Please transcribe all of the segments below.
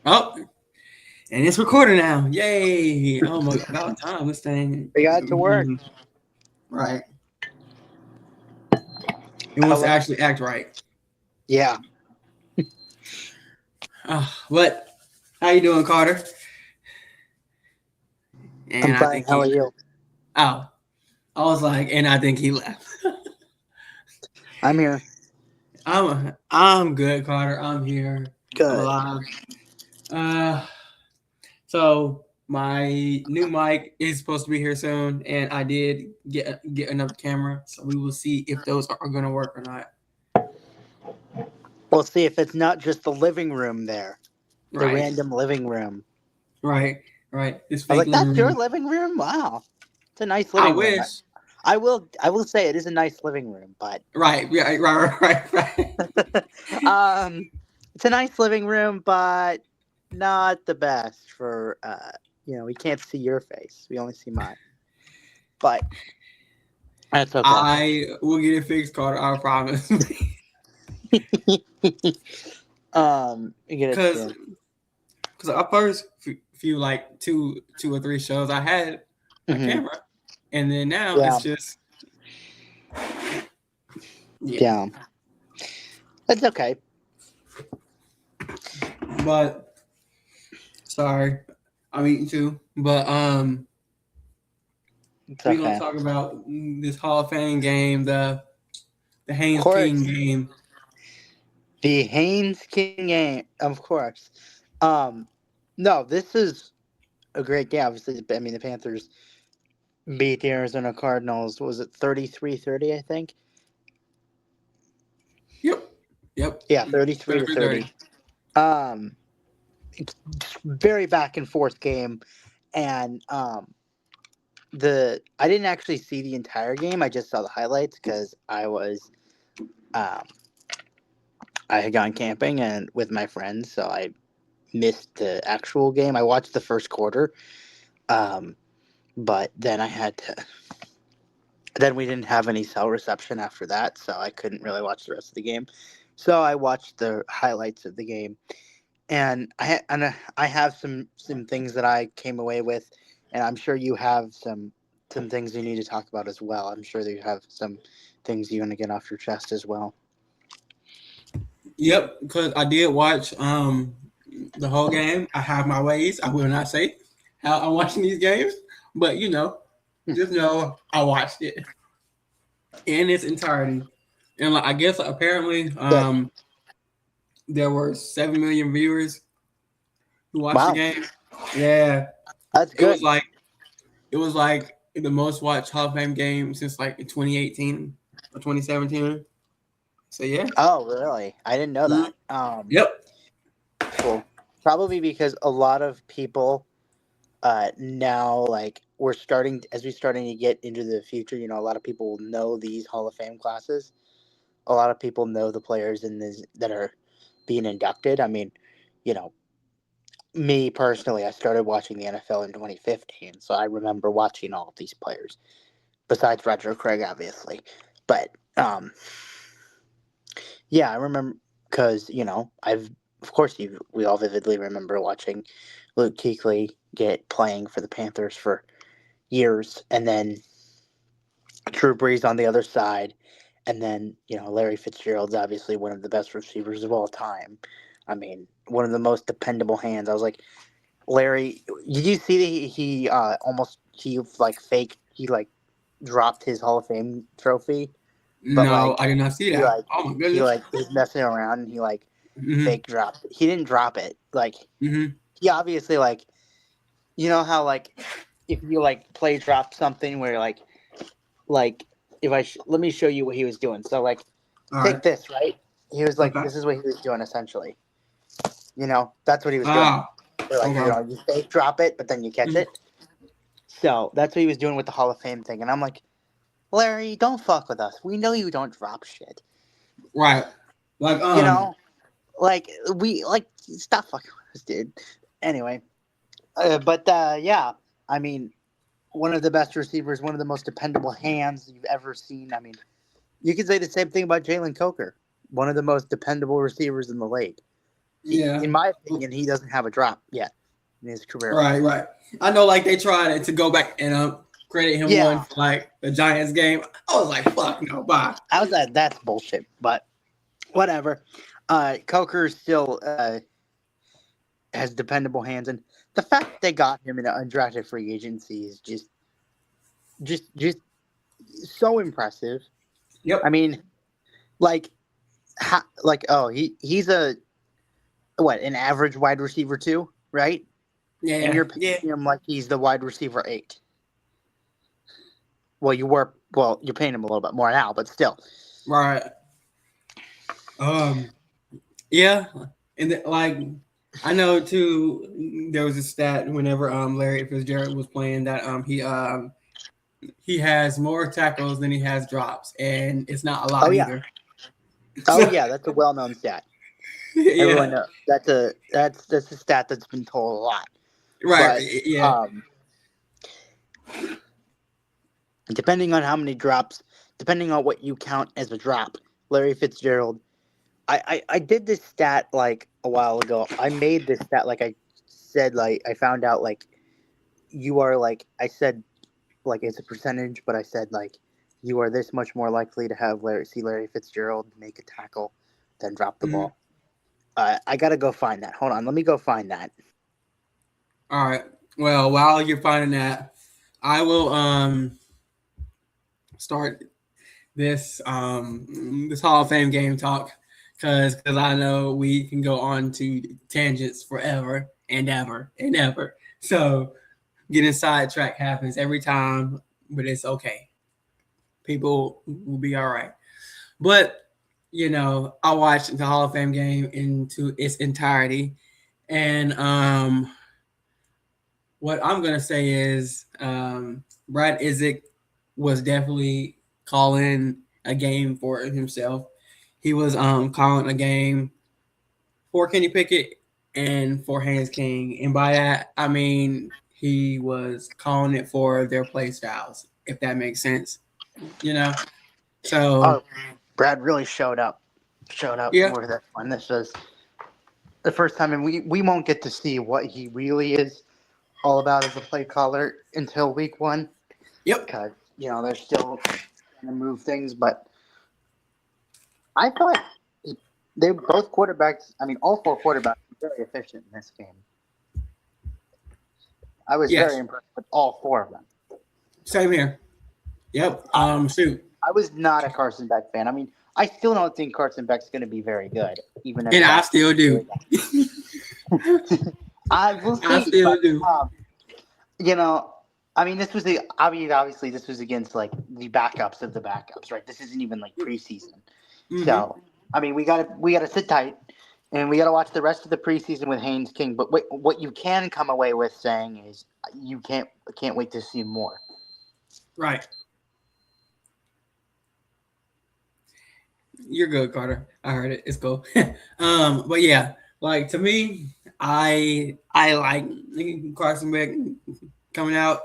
Oh, and it's recording now. Yay! Oh my, about time this thing. We got it to work. Right. It wants to Hello. actually act right. Yeah, What? How you doing, Carter? I'm And I fine. think How are he. you? Oh, I was like, and I think he left. I'm here. I'm good, Carter. I'm here. I'm Good. alive. Uh, so my new mic is supposed to be here soon, and I did get another camera. So we will see if those are going to work or not. We'll see if it's not just the living room there, the Right. random living room. Right. Right. This I was fake like, living "That's your room. living room? Wow, it's a nice I living room." wish. I will say it is a nice living room, but Right. Yeah. Right. it's a nice living room, but not the best for we can't see your face. We only see mine, but that's okay. I will get it fixed, Carter. I promise. You get it Because soon. our first few like two or three shows, I had a Hmm. camera, and then now Yeah, it's just yeah. yeah, it's okay. But sorry, I'm eating too. But It's we gonna okay. talk about this Hall of Fame game, the Of Haynes King course, game. the Haynes King game. Of course. Um, no, this is a great game. Obviously, I mean the Panthers beat the Arizona Cardinals. Was it 33-30? I think. Yep. Yep. Yeah, 33 to 33-30. 30. Um, very back and forth game, and the I didn't actually see the entire game. I just saw the highlights because um I had gone camping and with my friends, so I missed the actual game. I watched the first quarter, um, but then I had to. Then we didn't have any cell reception after that, so I couldn't really watch the rest of the game. So I watched the highlights of the game, and I have some things that I came away with, and I'm sure you have some things you need to talk about as well. I'm sure that you have some things you want to get off your chest as well. Yep. Because I did watch the whole game. I have my ways. I will not say how I'm watching these games, but just know I watched it in its entirety. And like I guess apparently Good. there were 7 million viewers who watched the Wow, game. Yeah, that's it was good. like it was like the most watched Hall of Fame game since like 2018 or 2017. So yeah. Oh, really? I didn't know Mm, that. yep. Well, probably because a lot of people now like we're starting as we're starting to get into the future. A lot of people will know these Hall of Fame classes. A lot of people know the players in this that are being inducted. I mean, you know, me personally, I started watching the NFL in 2015, so I remember watching all of these players. Besides Roger Craig, obviously, but yeah, I remember because I've of course we all vividly remember watching Luke Kuechly get playing for the Panthers for years, and then Drew Brees on the other side, and then Larry Fitzgerald's obviously one of the best receivers of all time. I mean, one of the most dependable hands. I was like, Larry, did you see that he almost he like fake he like dropped his Hall of Fame trophy, but No, I did not see he that. like Oh my he goodness. like was messing around and he Mm-hmm. fake dropped it. He didn't drop it. Like Mm-hmm. he obviously how if you play drop something where like if let me show you what he was doing. So All right. take this, right? He was like, Okay. this is what he was doing essentially. That's what he was doing. Ah. Where Okay. you fake drop it, but then you catch Mhm. it. So that's what he was doing with the Hall of Fame thing. And I'm like, Larry, don't fuck with us. We know you don't drop shit. Right. Like You know, stop fucking with us, dude. Anyway, but yeah, I mean, one of the best receivers, one of the most dependable hands you've ever seen. I mean, you could say the same thing about Jalen Coker, one of the most dependable receivers in the league. Yeah. In my opinion, he doesn't have a drop yet in his career. Right. I know, like they tried to go back and credit him one Yeah. for like the Giants game. I was like, fuck no, bye. I was like, that's bullshit, but whatever. Coker still has dependable hands, and the fact they got him in an undrafted free agency is just so impressive. Yep. I mean, like, he's an average wide receiver too, right? Yeah. And you're paying him like he's the wide receiver 8. Well, you're paying him a little bit more now, but still. Right. Yeah, and like I know too. There was a stat whenever Larry Fitzgerald was playing that he has more tackles than he has drops, and it's not a lot either. Yeah, that's a well-known stat. Yeah. Everyone knows that's a stat that's been told a lot. Right. But, yeah. Depending on how many drops, depending on what you count as a drop, Larry Fitzgerald. I did this stat like a while ago. I made this stat like I said, like I found out like you are like I said like it's a percentage, but I said like you are this much more likely to have Larry Fitzgerald make a tackle than drop the ball. I gotta go find that. Hold on, let me go find that. All right. Well, while you're finding that, I will start this Hall of Fame game talk because I know we can go on to tangents forever and ever and ever. So getting sidetracked happens every time, but it's okay. People will be all right. But I watched the Hall of Fame game into its entirety, and what I'm gonna say is Brad Isaac was definitely calling a game for himself. He was calling a game for Kenny Pickett and for Haynes King, and by that I mean he was calling it for their play styles, if that makes sense. So Brad really showed up yeah. for this one. This was the first time, and we won't get to see what he really is all about as a play caller until week 1. Yep. Because they're still trying to move things, but I thought they both quarterbacks. I mean, all 4 quarterbacks were very efficient in this game. I was very impressed with all 4 of them. Same here. Yep. Shoot. I was not a Carson Beck fan. I mean, I still don't think Carson Beck's going to be very good, even if and I still do. I will see. I still do. I mean, this was obviously this was against like the backups of the backups, right? This isn't even like preseason. Mm-hmm. So, I mean, we gotta sit tight, and we gotta watch the rest of the preseason with Haynes King. But what you can come away with saying is you can't wait to see more. Right. You're good, Carter. I heard it. It's cool. But yeah, like to me, I like Carson Beck coming out.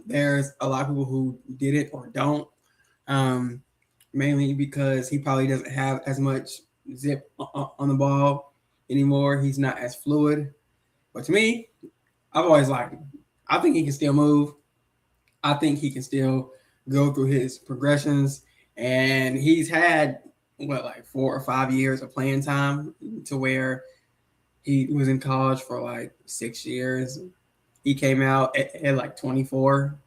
There's a lot of people who did it or don't. Mainly because he probably doesn't have as much zip on the ball anymore. He's not as fluid. But to me, I've always liked him. I think he can still move. I think he can still go through his progressions. And he's had, 4 or 5 years of playing time to where he was in college for 6 years. He came out at 24,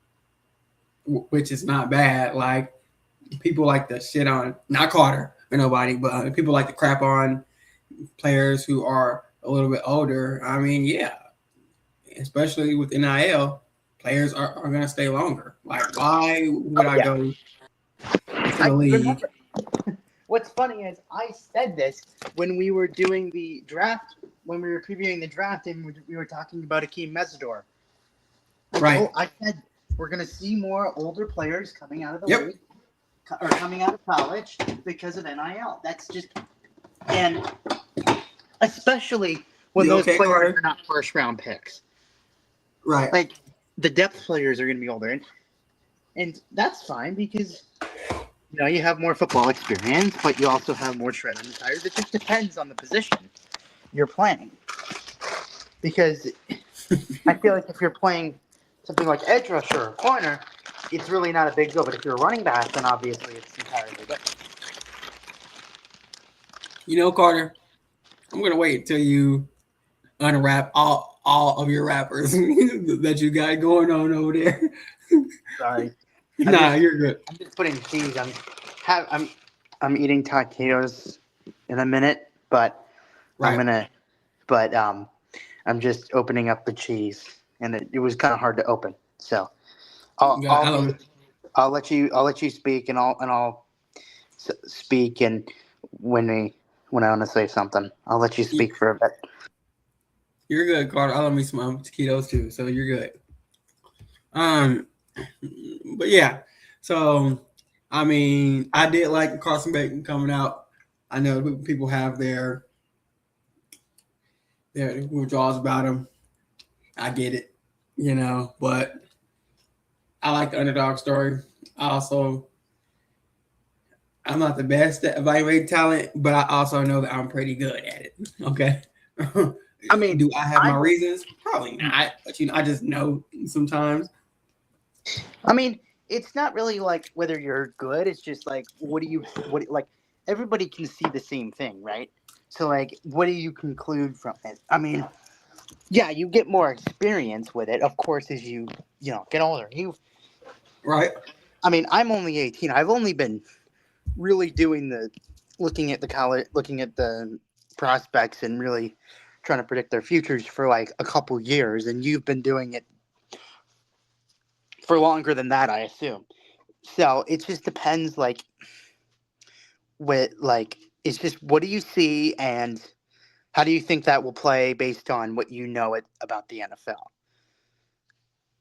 which is not bad. Like, people like to shit on, not Carter or nobody, but people like to crap on players who are a little bit older. I mean, yeah, especially with NIL, players are going to stay longer. Like, why would I go to the league? Remember, what's funny is I said this when we were doing the draft, when we were previewing the draft, and we were talking about Akeem Mesidor. Right. I said we're going to see more older players coming out of the league or coming out of college because of NIL. That's just, and especially when those players are not first-round picks. Right. Like, the depth players are going to be older. And that's fine because You have more football experience, but you also have more tread on the tires. It just depends on the position you're playing. Because I feel like if you're playing something like edge rusher or corner, it's really not a big deal. But if you're a running back, then obviously it's entirely different. Carter, I'm gonna wait till you unwrap all of your rappers that you got going on over there. Sorry, Nah, you're good. I'm just putting cheese. I'm eating taquitos in a minute, but I'm Right. gonna. But I'm just opening up the cheese, and it was kind of hard to open. So I'll Yeah, I I'll, love I'll let you speak, and I'll speak, and when when I want to say something, I'll let you it. speak for a bit. You're good, Carter. I love me some taquitos too, so you're good. Um, but yeah, so I mean, I did like Carson Bacon coming out. I know people have their withdrawals about him. I get it, but I like the underdog story. I also, I'm not the best at evaluating talent, but I also know that I'm pretty good at it. Okay. I mean, Do I have my reasons? Probably not, but I just know sometimes. I mean, it's not really like whether you're good. It's just like what like everybody can see the same thing, right? So like, what do you conclude from it? I mean, yeah, you get more experience with it, of course, as you get older. Right. I mean, I'm only 18. I've only been really doing the looking at the college, looking at the prospects, and really trying to predict their futures for like a couple years, and you've been doing it for longer than that, I assume. So it just depends, like it's just what do you see and how do you think that will play based on what you know about the NFL.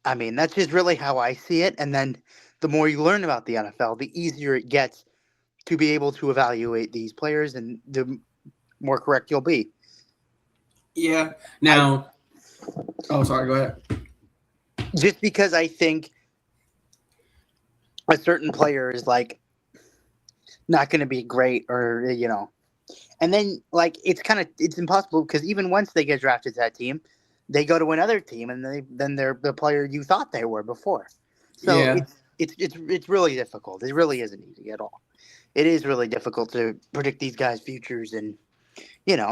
I mean, that's just really how I see it. And then the more you learn about the NFL, the easier it gets to be able to evaluate these players, and the more correct you'll be. Yeah. I Now, oh, sorry. Go ahead. just because I think a certain player is like not going to be great, or and then like it's impossible because even once they get drafted to that team, they go to another team and they're the player you thought they were before. So Yeah. it's really difficult. It really isn't easy at all. It is really difficult to predict these guys' futures, and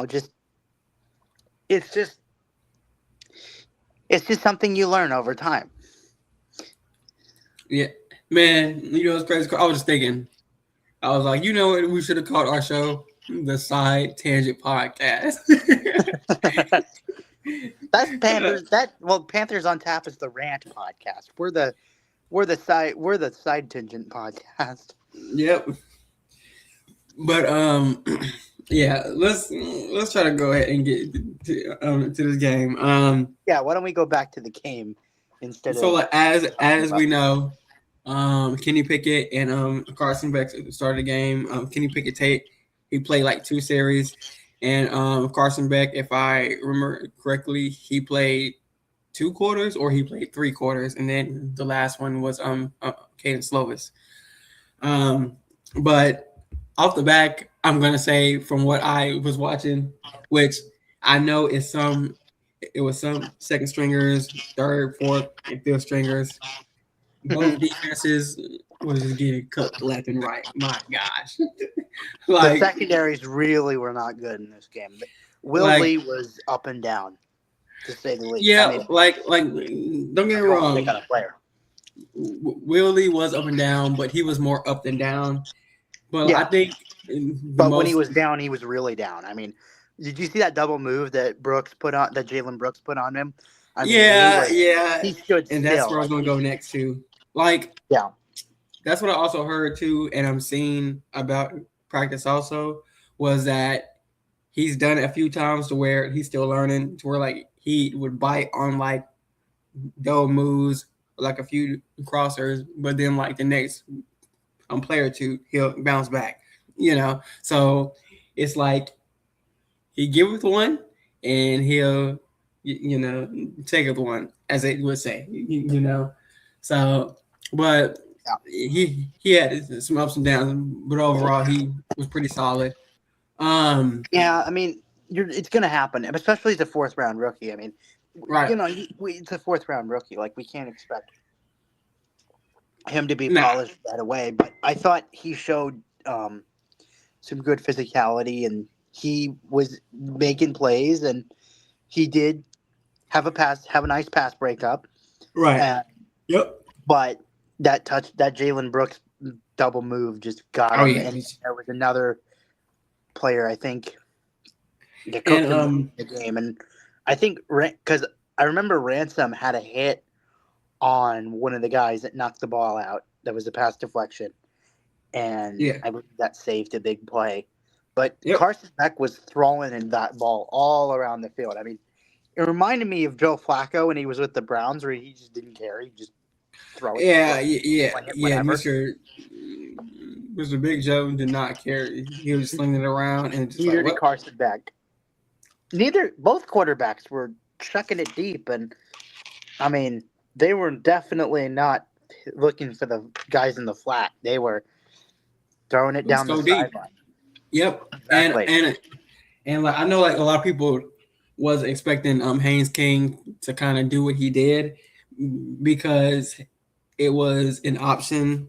just it's just it's just something you learn over time. Yeah. Man, it's crazy. I was just thinking, I was like, what we should have called our show? The Side Tangent Podcast. That's Panthers. Panthers on Tap is the rant podcast. We're the side tangent podcast. Yep. But yeah, let's try to go ahead and get to this game. Yeah, why don't we go back to the game instead So of like, as we know, Kenny Pickett and Carson Beck started the game. Kenny Pickett he played like 2 series, and Carson Beck, if I remember correctly, he played 2 quarters or he played 3 quarters, and then the last one was Caden Slovis. But off the back, I'm gonna say from what I was watching, which I know it was some second stringers, third, fourth, and fifth stringers. Both defenses was just getting cooked left and right. My gosh, the like secondaries really were not good in this game. Will like Lee was up and down, to say the least. yeah, I mean, don't get me you don't pick wrong. on a player. Willie was up and down, but he was more up than down. But I Yeah, think but when he was down, he was really down. I mean, did you see that double move that Jalen Brooks put on him? I mean, yeah, he stood and that's still. where I was Like, gonna go next too. Like yeah. that's what I also heard too, and I'm seeing about practice also was that he's done it a few times to where he's still learning to where like he would bite on like double moves, like a few crossers, but then like the next player or two, he'll bounce back. So it's like he give it one, and he'll take it one, as they would say. So, but he had some ups and downs, but overall he was pretty solid. Yeah, I mean, it's going to happen, especially as a fourth round rookie. I mean, Right. it's a fourth round rookie. Like, we can't expect him to be Nah. polished right away. But I thought he showed some good physicality, and he was making plays, and he did have a nice pass breakup. Right. And, Yep. but that Jalen Brooks double move just got Oh him, yeah. and there was another player, I think, that cooked him in the game. And I think because I remember Ransom had a hit on one of the guys that knocked the ball out. That was a pass deflection, and Yeah. I believe that saved a big play. But Yep. Carson Beck was throwing in that ball all around the field. I mean, it reminded me of Joe Flacco when he was with the Browns, where he just didn't care. He just throw it. Yeah. Sling it whenever. Mr. Big Joe did not care. He was slinging it around and just Neither like did what? Carson Beck. Both quarterbacks were chucking it deep, and I mean, they were definitely not looking for the guys in the flat. They were throwing it Let's down the go deep. sideline. Yep. Exactly. And like I know like a lot of people was expecting Haynes King to kind of do what he did because it was an option,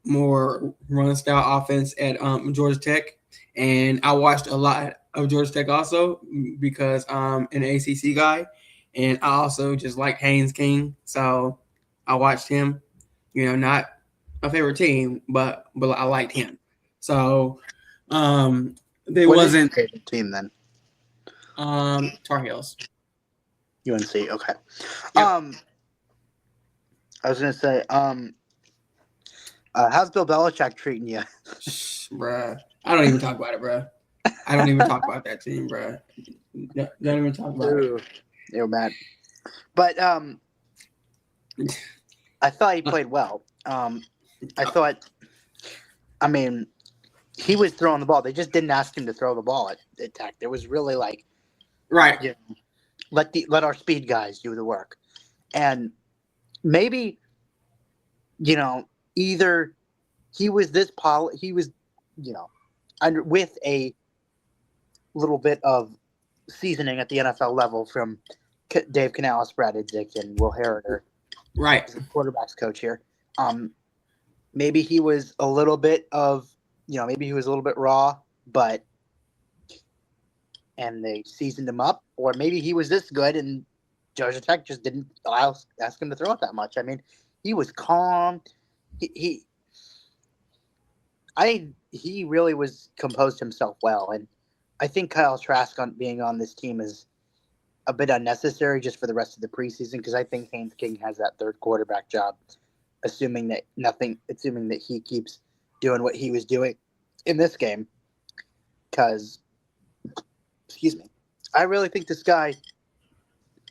more run style offense at Georgia Tech, and I watched a lot of Georgia Tech also because I'm an ACC guy, and I also just like Haynes King, so I watched him. You know, not a favorite team, but I liked him. So they What is your wasn't favorite team then? Tar Heels. UNC. Okay. Yep. I was gonna say, how's Bill Belichick treating you? Bruh. I don't even talk about it, bruh. I don't even talk about that team, bruh. Don't even talk about it. You're mad. But I thought he played well. I thought, I mean, he was throwing the ball. They just didn't ask him to throw the ball at Tech. It was really like, Right. you know, let our speed guys do the work. And maybe, either he was with a little bit of seasoning at the NFL level from Dave Canales, Brad Idzik, and Will Harriger, Right. the quarterbacks coach here. Maybe he was a little bit raw, and they seasoned him up, or maybe he was this good and Georgia Tech just didn't ask him to throw it that much. I mean, he was calm. He really was composed himself well, and I think Kyle Trask being on this team is a bit unnecessary just for the rest of the preseason, because I think Haynes King has that third quarterback job, assuming that he keeps doing what he was doing in this game. Because, excuse me, I really think this guy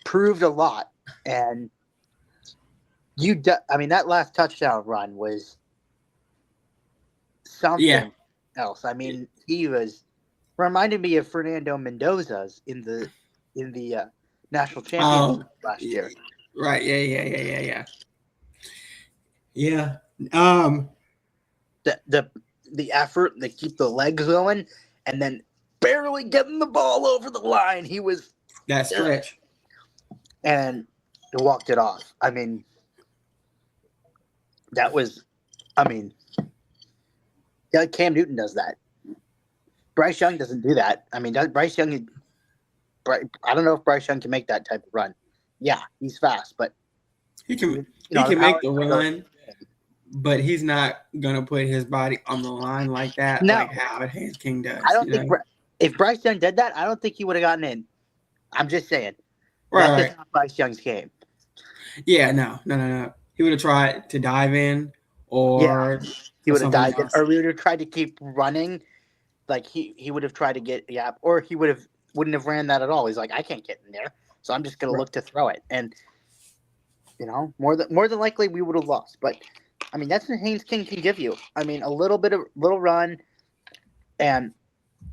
proved a lot, and that last touchdown run was something else. I mean, he was reminded me of Fernando Mendoza's in the national championship last year. Right. Yeah. The effort to keep the legs going, and then barely getting the ball over the line. He was that stretch, and he walked it off. I mean, that was. I mean, yeah, Cam Newton does that. Bryce Young doesn't do that. I mean, Bryce Young? I don't know if Bryce Young can make that type of run. Yeah, he's fast, but he can make the run, but he's not gonna put his body on the line like that, like how Haynes King does. I don't think if Bryce Young did that, I don't think he would have gotten in. I'm just saying. Right. That's just not Bryce Young's game. Yeah, no. He would have tried to dive in, or he would have dived in, or we would have tried to keep running. Like he would have tried to get or he wouldn't have ran that at all. He's like, I can't get in there, so I'm just gonna look to throw it, and more than likely we would have lost. But I mean, that's what Haynes King can give you. I mean, a little run, and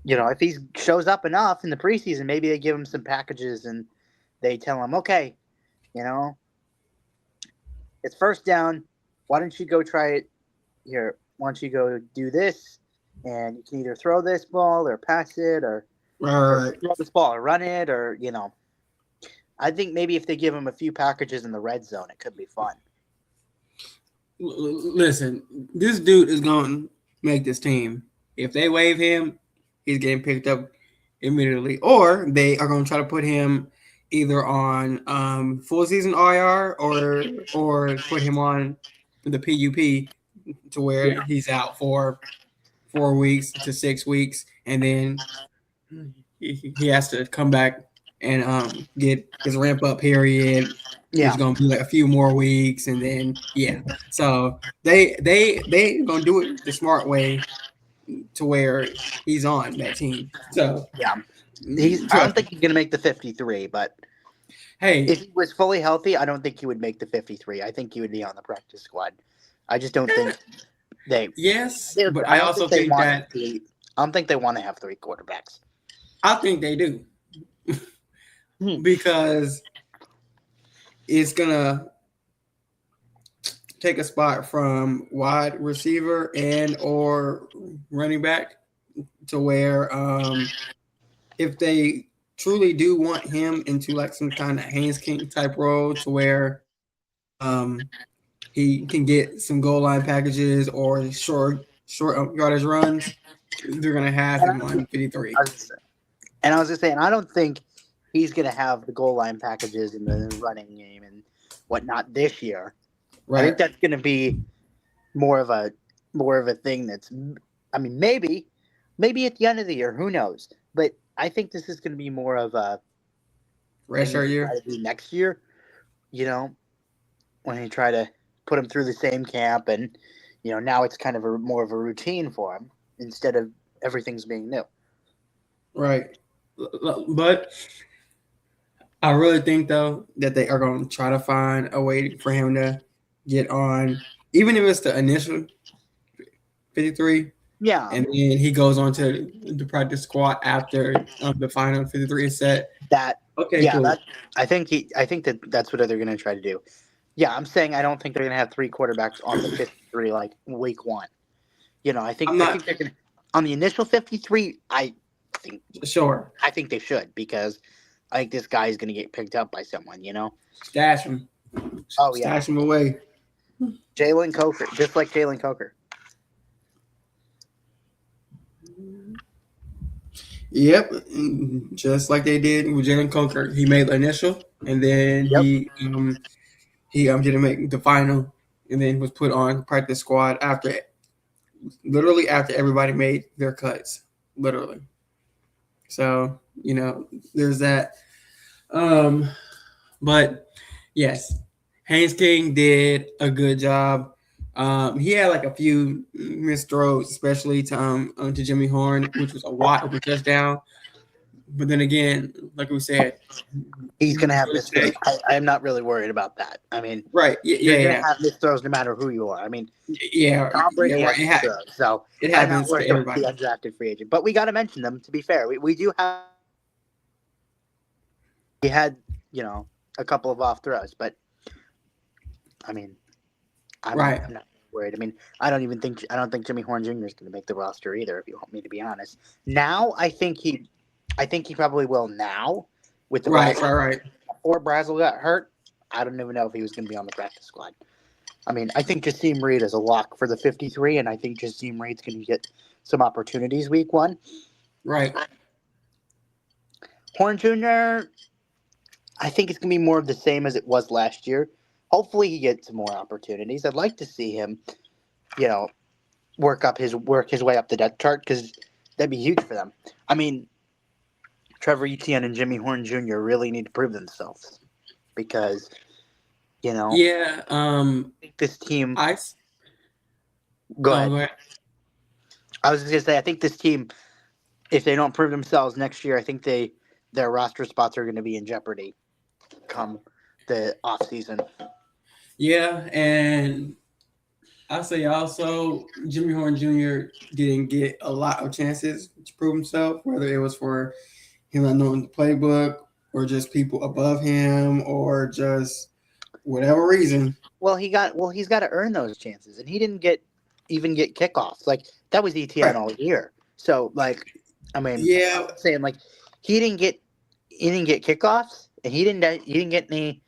if he shows up enough in the preseason, maybe they give him some packages and they tell him, okay, it's first down, why don't you go try it here? Why don't you go do this, and you can either throw this ball or pass it, or Right. throw this ball or run it, or I think maybe if they give him a few packages in the red zone, it could be fun. Listen, this dude is going to make this team. If they waive him, he's getting picked up immediately, or they are going to try to put him either on full season IR or put him on the PUP to where he's out for 4 weeks to 6 weeks, and then he has to come back and get his ramp up period. Yeah. It's gonna be like a few more weeks, and then so they gonna do it the smart way to where he's on that team. So yeah, I don't think he's gonna make the 53, but hey, if he was fully healthy, I don't think he would make the 53. I think he would be on the practice squad. I just don't think they. Yes, but I also think that I don't think they want to have 3 quarterbacks. I think they do because it's gonna take a spot from wide receiver and or running back to where if they truly do want him into like some kind of Haynes King type role to where he can get some goal line packages or short yardage runs, they're gonna have him on 53. And I was just saying, I don't think he's gonna have the goal line packages in the running game and whatnot this year. Right. I think that's gonna be more of a thing that's. I mean, maybe at the end of the year, who knows? But I think this is going to be more of a rest year next year. When you try to put him through the same camp, and now it's kind of more of a routine for him instead of everything's being new. Right, but I really think though that they are going to try to find a way for him to get on, even if it's the initial 53. Yeah, and then he goes on to the practice squad after the final 53 is set. Okay, yeah, cool. I think that's what they're going to try to do. Yeah, I'm saying I don't think they're going to have 3 quarterbacks on the 53 like week 1. I think they're going to on the initial 53. I think they should, because I think this guy is going to get picked up by someone. Stash him. Oh yeah, stash him away. Jalen Coker, just like Jalen Coker. Yep, just like they did with Jalen Coker. He made the initial, and then he didn't make the final, and then was put on practice squad after everybody made their cuts, literally. So there's that. But yes, Haynes King did a good job. He had like a few missed throws, especially to Jimmy Horn, which was a wide open touchdown. But then again, like we said, he's going to have missed throws. I'm not really worried about that. I mean, right? You're going to have missed throws no matter who you are. I mean, Tom Brady has missed throws, so it happens to everybody. The undrafted free agent, but we got to mention them. To be fair, we do have. We had a couple of off throws, but I mean. I'm not worried. I mean, I don't think Jimmy Horn Jr. is going to make the roster either, if you want me to be honest. Now, I think he probably will now with the right. Before Brazel got hurt, I don't even know if he was going to be on the practice squad. I mean, I think Jasim Reed is a lock for the 53, and I think Jasim Reed's going to get some opportunities week 1. Right. Horn Jr., I think it's going to be more of the same as it was last year. Hopefully he gets some more opportunities. I'd like to see him, work his way up the depth chart, because that'd be huge for them. I mean, Trevor Etienne and Jimmy Horn Jr. really need to prove themselves, because, Yeah. This team. Go ahead. I was just gonna say, I think this team, if they don't prove themselves next year, I think their roster spots are going to be in jeopardy come the off season. Yeah, and I'll say also Jimmy Horn Jr. didn't get a lot of chances to prove himself, whether it was for him not knowing the playbook or just people above him or just whatever reason. he's got to earn those chances, and he didn't even get kickoffs. Like that was ETN Right. all year. So like, I mean, Yeah. I'm saying like he didn't get kickoffs, and he didn't get any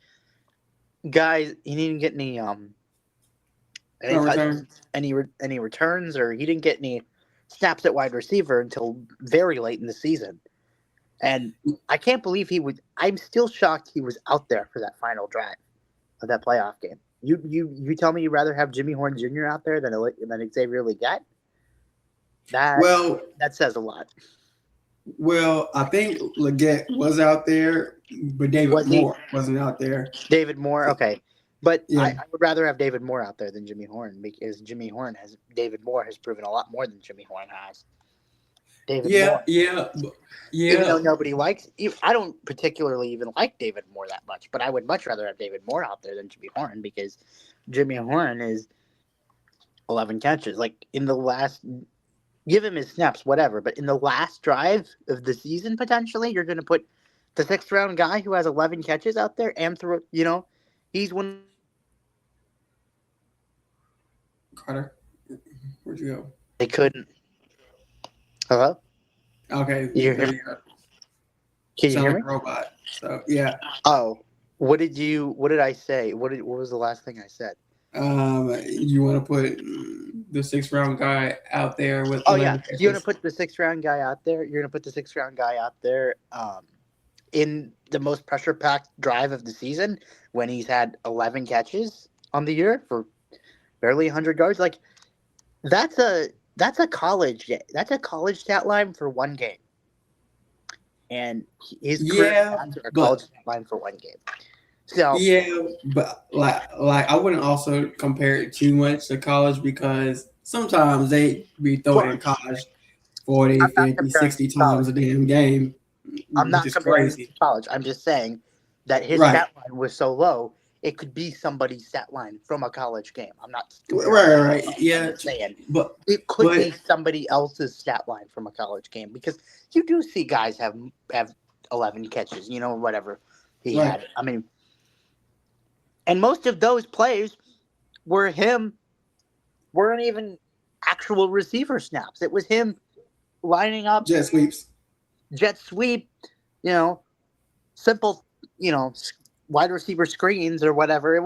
guys. He didn't get any No touches, return. any returns, or he didn't get any snaps at wide receiver until very late in the season. And I can't believe I'm still shocked he was out there for that final drive of that playoff game. You tell me you'd rather have Jimmy Horn Jr. out there than Xavier Legette? Well, That says a lot. well, I think Leggett was out there, but David Was he? Moore wasn't out there. David Moore, okay. But Yeah. I would rather have David Moore out there than Jimmy Horn because David Moore has proven a lot more than Jimmy Horn has. David Moore. Even though nobody likes, I don't particularly even like David Moore that much, but I would much rather have David Moore out there than Jimmy Horn because Jimmy Horn is 11 catches. Like in the last, give him his snaps, whatever, but in the last drive of the season, potentially, you're going to put the 6th round guy who has 11 catches out there and throw, he's one. Carter, where'd you go? They couldn't. Hello? Okay. You hear there me? you go. Can you Sound hear like me? a robot. So yeah. Oh, what did I say? What was the last thing I said? You want to put the 6th round guy out there with? Oh yeah, catches. you're gonna put the 6th round guy out there. You're gonna put the 6th round guy out there in the most pressure packed drive of the season when he's had 11 catches on the year for barely 100 yards. Like that's a college stat line for one game, and his career stats are a college stat line for one game. So yeah, but like I wouldn't also compare it too much to college because sometimes they be throwing in college 40, 50, 60 times a damn game. I'm not Which is comparing crazy. it to college. I'm just saying that his stat line was so low, it could be somebody's stat line from a college game. I'm not right. Yeah, I'm just saying, but it could be somebody else's stat line from a college game because you do see guys have 11 catches, whatever he had. I mean, and most of those plays weren't even actual receiver snaps. It was him lining up jet sweep, simple, wide receiver screens or whatever.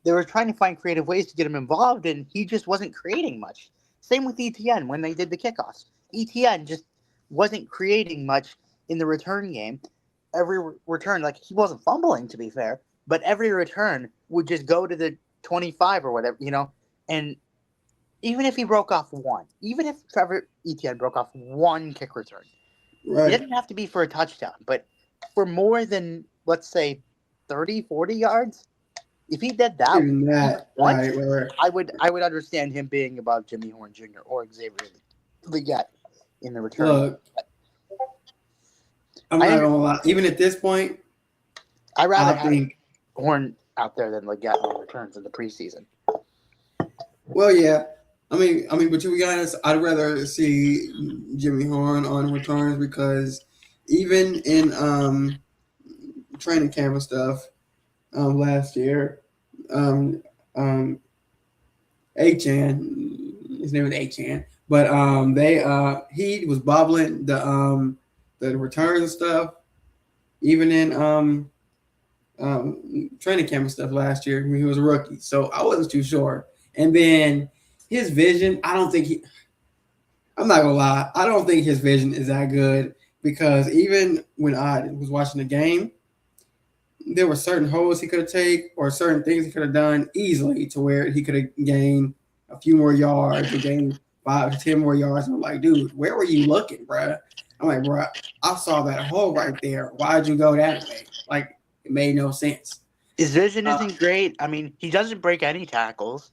They were trying to find creative ways to get him involved, and he just wasn't creating much. Same with ETN when they did the kickoffs. ETN just wasn't creating much in the return game. Every return, like he wasn't fumbling, to be fair, but every return would just go to the 25 or whatever, and even if he broke off one, even if Trevor Etienne broke off one kick return, it didn't have to be for a touchdown, but for more than, let's say, 30, 40 yards, if he did that once, I would understand him being above Jimmy Horn Jr. or Xavier Legette in the return. Look, I'm not gonna lie. Even at this point, I'd rather have Horn out there than Legette in the returns in the preseason. Well, yeah. I mean, but to be honest, I'd rather see Jimmy Horn on returns because even in training camp and stuff last year, Achan, his name is Achan, but he was bobbling the returns and stuff, even in training camp and stuff last year when he was a rookie. So I wasn't too sure. And then his vision, I'm not gonna lie, I don't think his vision is that good because even when I was watching the game, there were certain holes he could have taken or certain things he could have done easily to where he could have gained a few more yards or gained 5 to 10 more yards. And I'm like, dude, where were you looking, bro? I'm like, bro, I saw that hole right there. Why'd you go that way? Like, it made no sense. His vision isn't great. I mean, he doesn't break any tackles.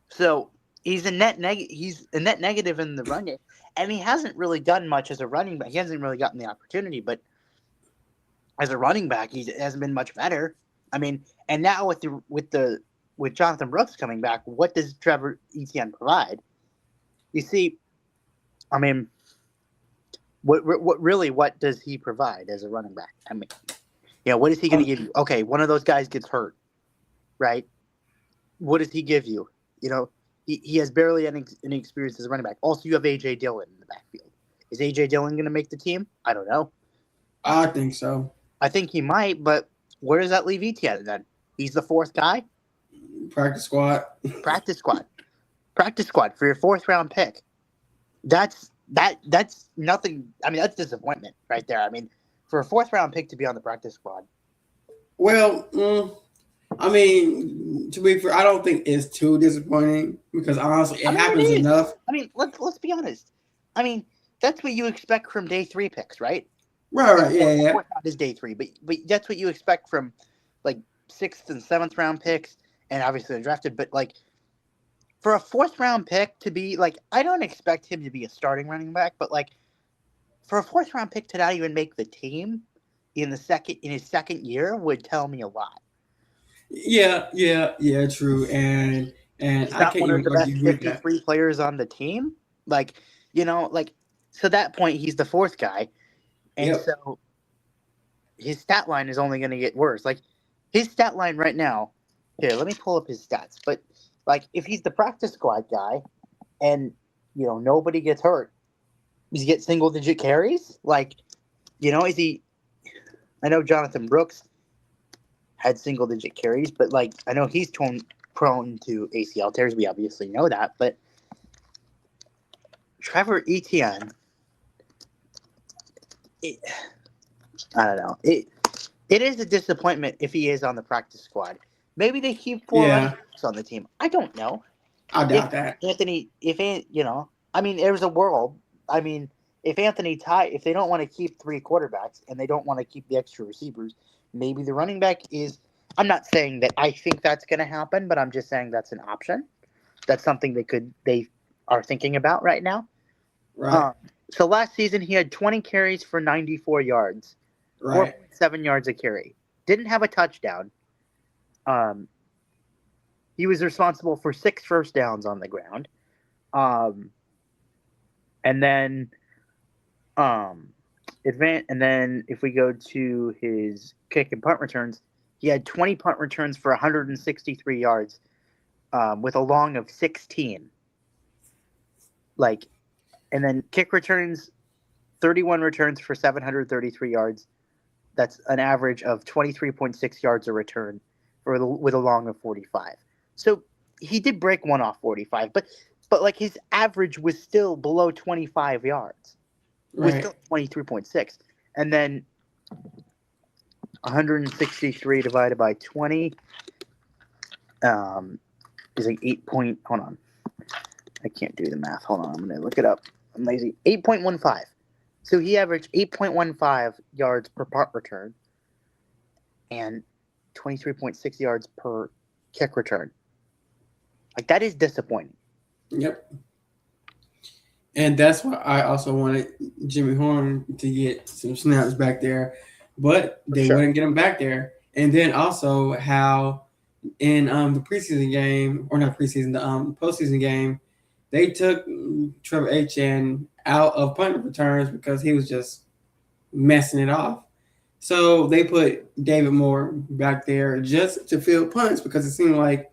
So he's a net negative in the run game, and he hasn't really done much as a running back. He hasn't really gotten the opportunity, but as a running back, he hasn't been much better. I mean, and now with Jonathan Brooks coming back, what does Trevor Etienne provide? You see, I mean, what does he provide as a running back? I mean, what is he going to give you? Okay, one of those guys gets hurt. right? What does he give you? He has barely any experience as a running back. Also, you have A.J. Dillon in the backfield. Is A.J. Dillon going to make the team? I don't know. I think so. I think he might, but where does that leave Etienne then? He's the fourth guy? Practice squad. Practice squad. Practice squad for your fourth round pick. That's nothing. I mean, that's disappointment right there. I mean, for a fourth round pick to be on the practice squad. Well, I mean, to be fair, I don't think it's too disappointing because honestly, it happens enough. I mean, let's be honest. I mean, that's what you expect from day 3 picks, right? Right, yeah. Fourth round is day 3, but that's what you expect from like 6th and 7th round picks, and obviously they're drafted. But like for a fourth round pick to be like, I don't expect him to be a starting running back, but like for a fourth round pick to not even make the team in his second year would tell me a lot. Yeah, true. And He's I not can't one of even the best argue with that. 53 players on the team. Like, so that point, he's the fourth guy. And so his stat line is only going to get worse. Like, his stat line right now, here, let me pull up his stats. But, like, if he's the practice squad guy and, nobody gets hurt, does he get single-digit carries? Like, is he – I know Jonathan Brooks had single-digit carries, but, like, I know he's prone to ACL tears. We obviously know that. But Trevor Etienne – I don't know. It is a disappointment if he is on the practice squad. Maybe they keep 4 running backs on the team. I don't know. I doubt that. I mean, there's a world. I mean, if if they don't want to keep 3 quarterbacks and they don't want to keep the extra receivers, maybe the running back is. I'm not saying that I think that's going to happen, but I'm just saying that's an option. That's something they are thinking about right now. Right. So last season he had 20 carries for 94 yards, right. 4.7 yards a carry. Didn't have a touchdown. He was responsible for 6 first downs on the ground. And then if we go to his kick and punt returns, he had 20 punt returns for 163 yards, with a long of 16. And then kick returns, 31 returns for 733 yards. That's an average of 23.6 yards a return with a long of 45. So he did break one off 45, but like his average was still below 25 yards. Was still 23.6. And then 163 divided by 20 is like 8 point. Hold on. I can't do the math. Hold on. I'm going to look it up. I'm lazy. 8.15. So he averaged 8.15 yards per punt return and 23.6 yards per kick return. Like, that is disappointing. Yep. And that's why I also wanted Jimmy Horn to get some snaps back there, but they wouldn't get him back there. And then also how in the preseason game, or not preseason, the postseason game, they took Trevor Etienne out of punt returns because he was just messing it off. So they put David Moore back there just to field punts because it seemed like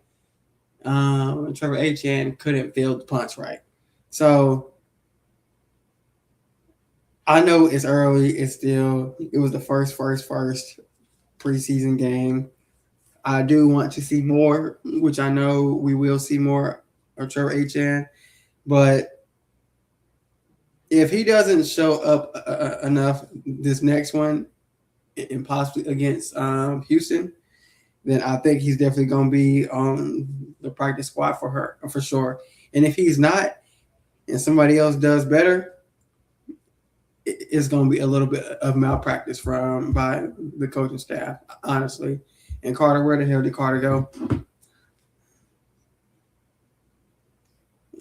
Trevor Etienne couldn't field the punts right. So I know it's early. It was the first preseason game. I do want to see more, which I know we will see more of Trevor Etienne. But if he doesn't show up enough this next one, and possibly against Houston, then I think he's definitely going to be on the practice squad for sure. And if he's not, and somebody else does better, it's going to be a little bit of malpractice by the coaching staff, honestly. And Carter, where the hell did Carter go?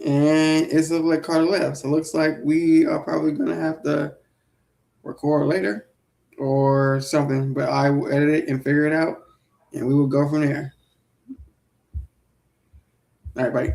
And it looks like Carter left. So it looks like we are probably going to have to record later or something. But I will edit it and figure it out, and we will go from there. All right, buddy.